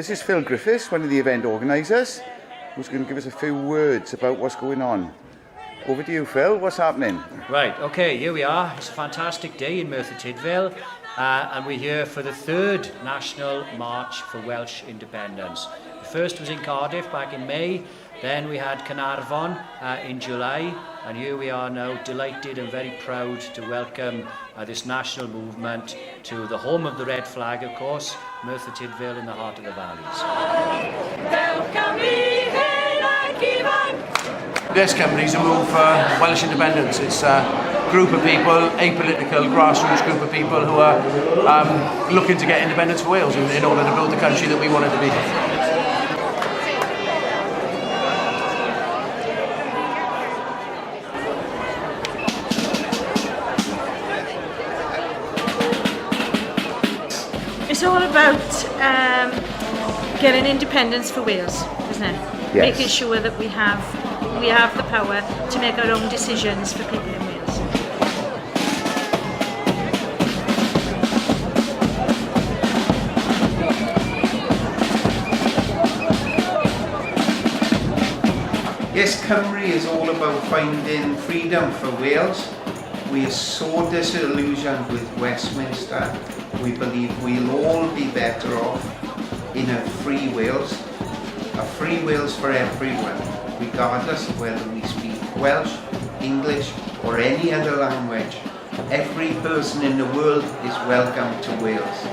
This is Phyl Griffiths, one of the event organisers, who's going to give us a few words about what's going on. Over to you, Phyl. What's happening? Right, okay, here we are. It's a fantastic day in Merthyr Tydfil, and we're here for the third National March for Welsh Independence. The first was in Cardiff back in May, then we had Canolfan in July, and here we are now, delighted and very proud to welcome this national movement to the home of the red flag, of course, Merthyr Tydfil in the heart of the valleys. Yes, Cymru is a move for Welsh independence. It's a group of people, apolitical, grassroots group of people who are looking to get independence for Wales in order to build the country that we want it to be. It's all about getting independence for Wales, isn't it? Yes. Making sure that we have the power to make our own decisions for people in Wales. Yes, Cymru is all about finding freedom for Wales. We are so disillusioned with Westminster. We believe we'll all be better off in a free Wales. A free Wales for everyone, regardless of whether we speak Welsh, English or any other language. Every person in the world is welcome to Wales.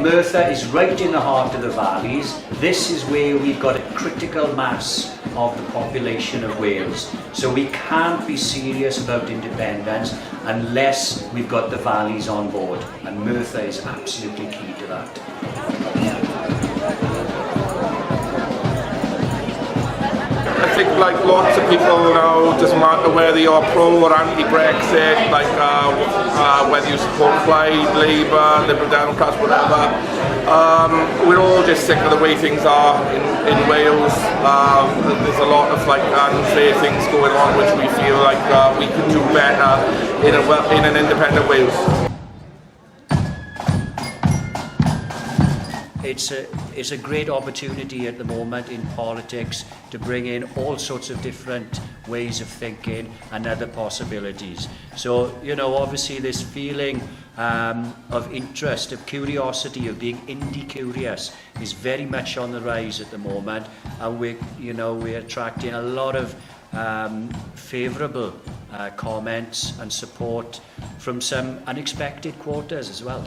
Merthyr is right in the heart of the valleys. This is where we've got a critical mass of the population of Wales. So we can't be serious about independence unless we've got the valleys on board. And Merthyr is absolutely key to that. I think like lots of people now, doesn't matter whether you're pro or anti-Brexit, like whether you support Plaid, Labour, Liberal Democrats, whatever, we're all just sick of the way things are in Wales. There's a lot of like unfair things going on which we feel like we could do better in an independent Wales. It's a great opportunity at the moment in politics to bring in all sorts of different ways of thinking and other possibilities. So, you know, obviously this feeling of interest, of curiosity, of being indie curious is very much on the rise at the moment, and we're attracting a lot of favourable comments and support from some unexpected quarters as well.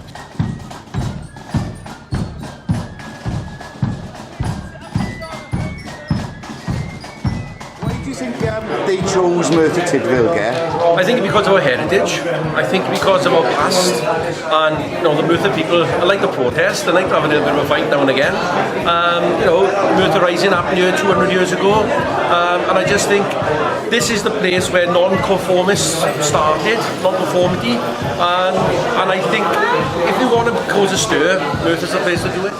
Do you think they chose Merthyr Tydfil, Gari? I think because of our heritage, I think because of our past, and you know, the Merthyr people, I like the protest, I like having a bit of a fight now and again. You know, Merthyr Rising happened here 200 years ago, and I just think this is the place where non-conformists started, non-conformity, and I think if we want to cause a stir, Merthyr's the place to do it.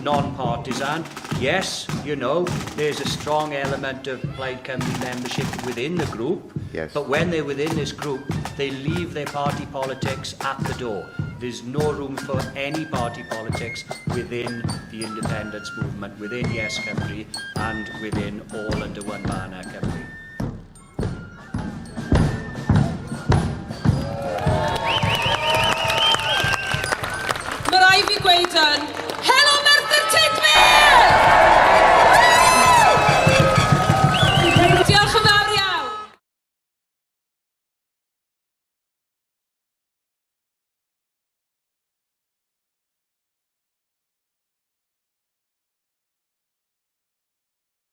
Non-partisan. Yes, you know, there's a strong element of Plaid Cymru membership within the group, yes. But when they're within this group, they leave their party politics at the door. There's no room for any party politics within the independence movement, within Yes Cymru, and within all under one banner Cymru. Mae rai fi gweud yn